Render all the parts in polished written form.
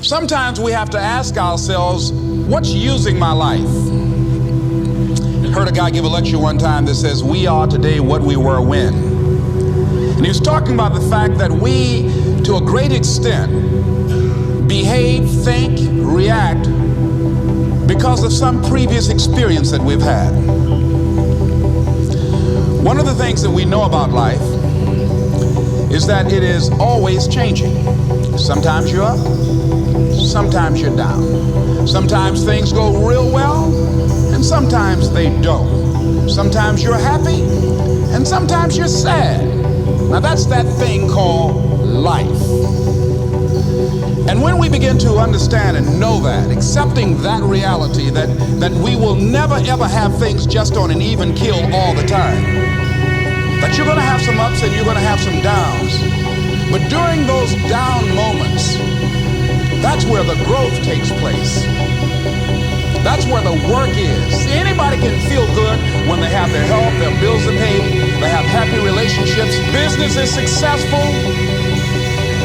Sometimes we have to ask ourselves, what's using my life? I heard a guy give a lecture one time that says, we are today what we were when. And he was talking about the fact that we, to a great extent, behave, think, react because of some previous experience that we've had. One of the things that we know about life is that it is always changing. Sometimes you're up, sometimes you're down. Sometimes things go real well, and sometimes they don't. Sometimes you're happy, and sometimes you're sad. Now that's that thing called life. And when we begin to understand and know that, accepting that reality, that we will never ever have things just on an even keel all the time, that you're going to have some ups and you're going to have some downs. But during those down moments, that's where the growth takes place. That's where the work is. See, anybody can feel good when they have their health, their bills are paid, they have happy relationships, business is successful.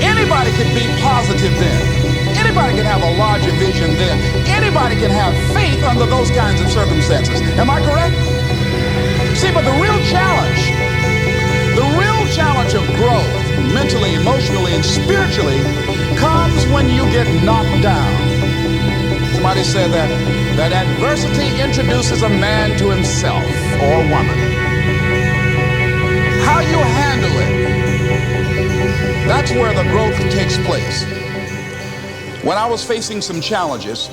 Anybody can be positive then. Anybody can have a larger vision then. Anybody can have faith under those kinds of circumstances. Am I correct? See, but the real challenge of growth, mentally, emotionally, and spiritually, comes when you get knocked down. Somebody said that adversity introduces a man to himself or a woman. How you handle it, that's where the growth takes place. When I was facing some challenges,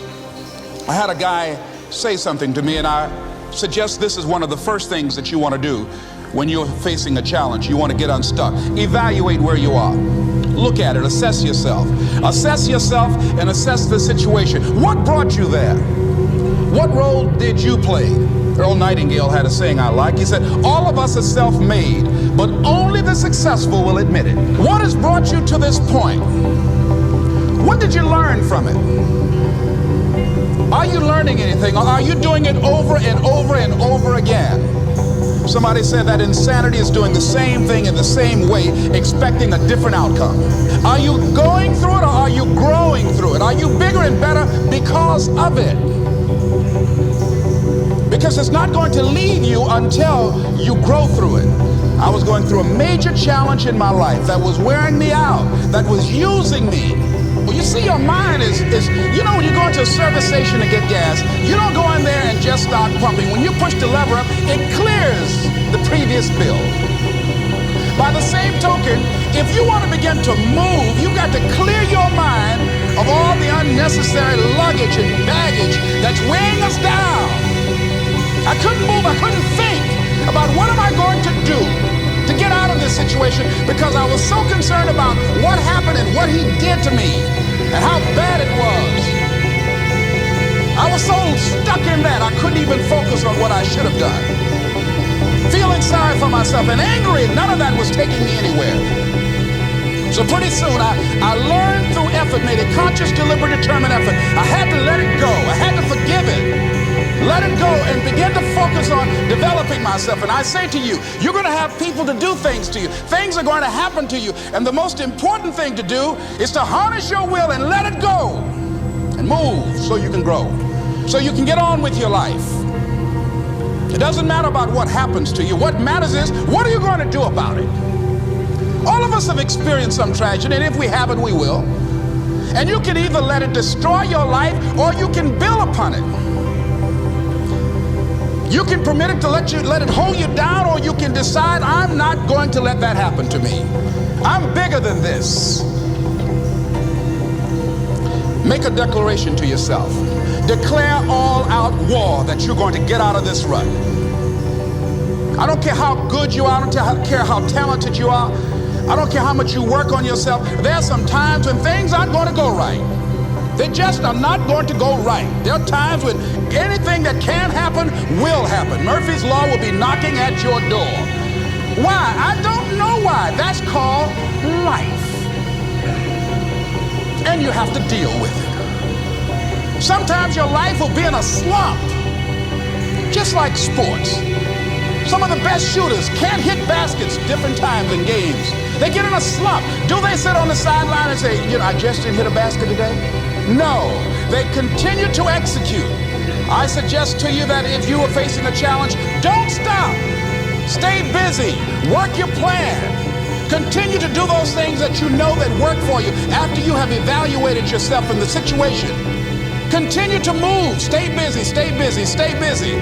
I had a guy say something to me, and I suggest this is one of the first things that you want to do when you're facing a challenge. You want to get unstuck. Evaluate where you are. Look at it. Assess yourself. Assess yourself and assess the situation. What brought you there? What role did you play? Earl Nightingale had a saying I like. He said, all of us are self-made, but only the successful will admit it. What has brought you to this point? What did you learn from it? Are you learning anything, or are you doing it over and over and over again? Somebody said that insanity is doing the same thing in the same way, expecting a different outcome. Are you going through it, or are you growing through it? Are you bigger and better because of it? Because it's not going to leave you until you grow through it. I was going through a major challenge in my life that was wearing me out, that was using me. Well, you see, your mind is, you know, when you go into a service station to get gas, you don't go in there and just start pumping. When you push the lever up, it clears the previous bill. By the same token, if you want to begin to move, you've got to clear your mind of all the unnecessary luggage and baggage that's weighing us down. I couldn't move, I couldn't think about what am I going to do to get out of this situation, because I was so concerned about what happened and what he did to me and how bad it was. I was so stuck in that I couldn't even focus on what I should have done. Feeling sorry for myself and angry, none of that was taking me anywhere. So pretty soon I learned through effort, made a conscious, deliberate, determined effort. I had to let it go. I had to forgive it. Let it go and begin to focus on developing myself. And I say to you, you're going to have people to do things to you. Things are going to happen to you. And the most important thing to do is to harness your will and let it go and move so you can grow, so you can get on with your life. It doesn't matter about what happens to you. What matters is, what are you going to do about it? All of us have experienced some tragedy, and if we haven't, we will. And you can either let it destroy your life, or you can build upon it. You can permit it to let it hold you down, or you can decide, I'm not going to let that happen to me. I'm bigger than this. Make a declaration to yourself. Declare all-out war that you're going to get out of this rut. I don't care how good you are. I don't care how talented you are. I don't care how much you work on yourself. There are some times when things aren't going to go right. They just are not going to go right. There are times when anything that can happen will happen. Murphy's Law will be knocking at your door. Why? I don't know why. That's called life. And you have to deal with it. Sometimes your life will be in a slump, just like sports. Some of the best shooters can't hit baskets different times in games. They get in a slump. Do they sit on the sideline and say, you know, I just didn't hit a basket today? No, they continue to execute. I suggest to you that if you are facing a challenge, don't stop. Stay busy. Work your plan. Continue to do those things that you know that work for you after you have evaluated yourself in the situation. Continue to move. Stay busy, stay busy, stay busy.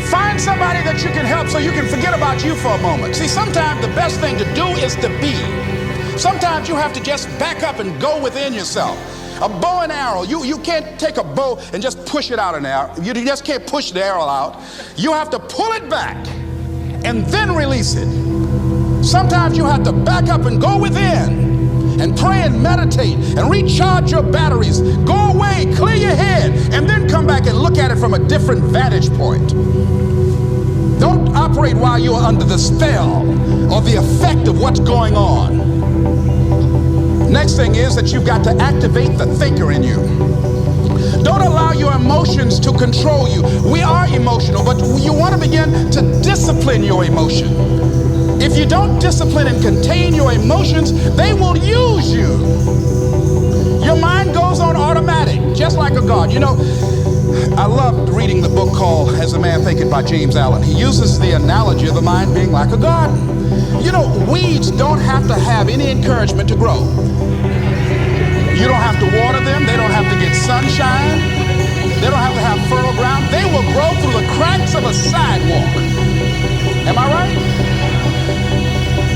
Find somebody that you can help so you can forget about you for a moment. See, sometimes the best thing to do is to be. Sometimes you have to just back up and go within yourself. A bow and arrow, you can't take a bow and just push it out an arrow. You just can't push the arrow out. You have to pull it back and then release it. Sometimes you have to back up and go within and pray and meditate and recharge your batteries. Go away, clear your head, and then come back and look at it from a different vantage point. Don't operate while you are under the spell or the effect of what's going on. Next thing is that you've got to activate the thinker in you. Don't allow your emotions to control you. We are emotional, but you want to begin to discipline your emotion. If you don't discipline and contain your emotions, they will use you. Your mind goes on automatic, just like a God. You know, I loved reading the book called As a Man Thinketh by James Allen. He uses the analogy of the mind being like a garden. You know, weeds don't have to have any encouragement to grow. You don't have to water them. They don't have to get sunshine. They don't have to have fertile ground. They will grow through the cracks of a sidewalk. Am I right?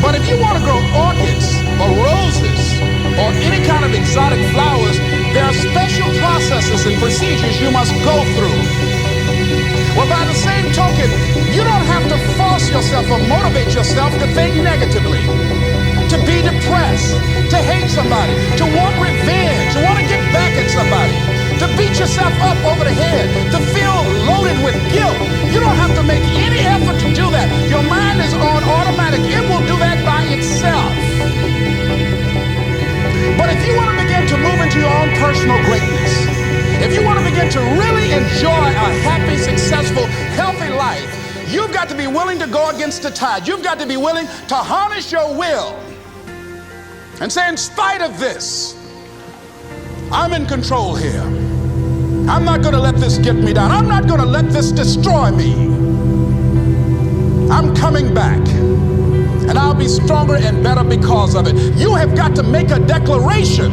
But if you want to grow orchids or roses or any kind of exotic flowers, there are special processes and procedures you must go through. Well, by the same token, you don't have to force yourself or motivate yourself to think negatively, to be depressed, to hate somebody, to want revenge, to want to get back at somebody, to beat yourself up over the head, to feel loaded with guilt. You don't have to make any effort to do that. Your mind is on automatic. It will do that by itself. But if you want to begin to move into your own personal greatness, if you want to begin to really enjoy a happy, successful, healthy life, you've got to be willing to go against the tide. You've got to be willing to harness your will and say, in spite of this, I'm in control here. I'm not going to let this get me down. I'm not going to let this destroy me. I'm coming back, and I'll be stronger and better because of it. You have got to make a declaration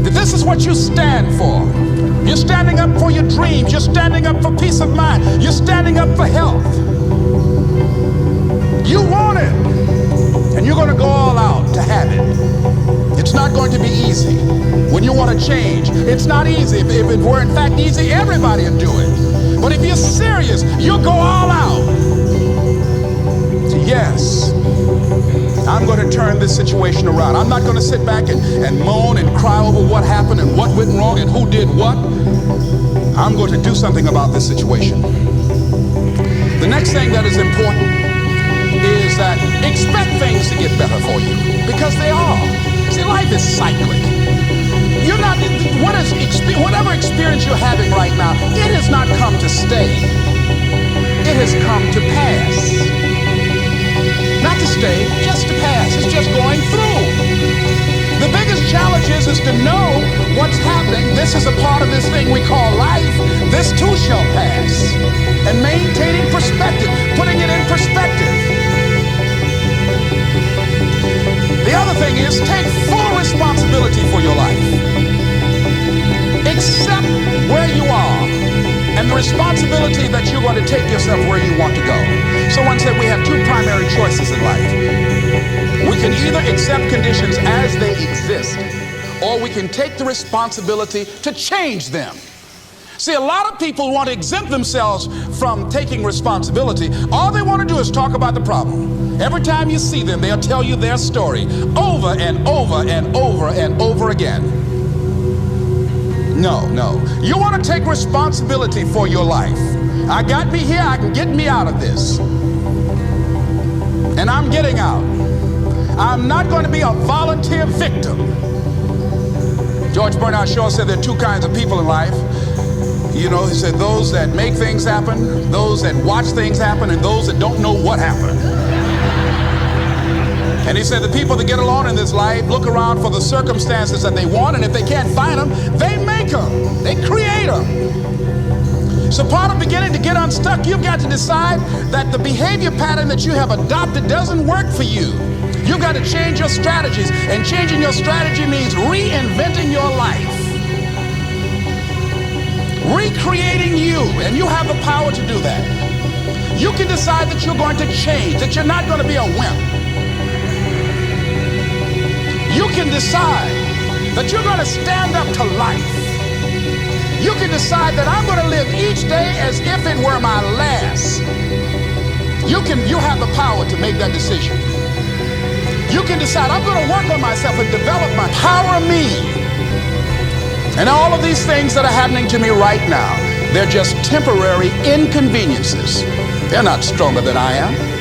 that this is what you stand for. You're standing up for your dreams. You're standing up for peace of mind. You're standing up for health. You want it, and you're going to go all out to have it. It's not going to be easy. When you want to change, it's not easy. If it were in fact easy, everybody would do it. But if you're serious, you'll go all out. Yes, I'm going to turn this situation around. I'm not going to sit back and moan and cry over what happened and what went wrong and who did what. I'm going to do something about this situation. The next thing that is important is that expect things to get better for you, because they are. See, life is cyclic. You're not, whatever experience you're having right now, it has not come to stay. It has come to pass. Not to stay, just to pass. It's just going through. The biggest challenge is to know what's happening. This is a part of this thing we call life. This too shall pass. And maintaining perspective, putting it in perspective. The other thing is take full responsibility for your life. Accept where you are and the responsibility that you're going to take yourself where you want to go. Someone said we have two primary choices in life. We can either accept conditions as they exist, or we can take the responsibility to change them. See, a lot of people want to exempt themselves from taking responsibility. All they want to do is talk about the problem. Every time you see them, they'll tell you their story over and over and over and over again. No. You want to take responsibility for your life. I got me here, I can get me out of this. And I'm getting out. I'm not going to be a volunteer victim. George Bernard Shaw said there are two kinds of people in life. You know, he said those that make things happen, those that watch things happen, and those that don't know what happened. And he said the people that get along in this life look around for the circumstances that they want, and if they can't find them, they So part of beginning to get unstuck, you've got to decide that the behavior pattern that you have adopted doesn't work for you. You've got to change your strategies, and changing your strategy means reinventing your life, recreating you, and you have the power to do that. You can decide that you're going to change, that you're not going to be a wimp. You can decide that you're going to stand up to life. You can decide that I'm going to live each day as if it were my last. You have the power to make that decision. You can decide I'm going to work on myself and develop my power me. And all of these things that are happening to me right now, they're just temporary inconveniences. They're not stronger than I am.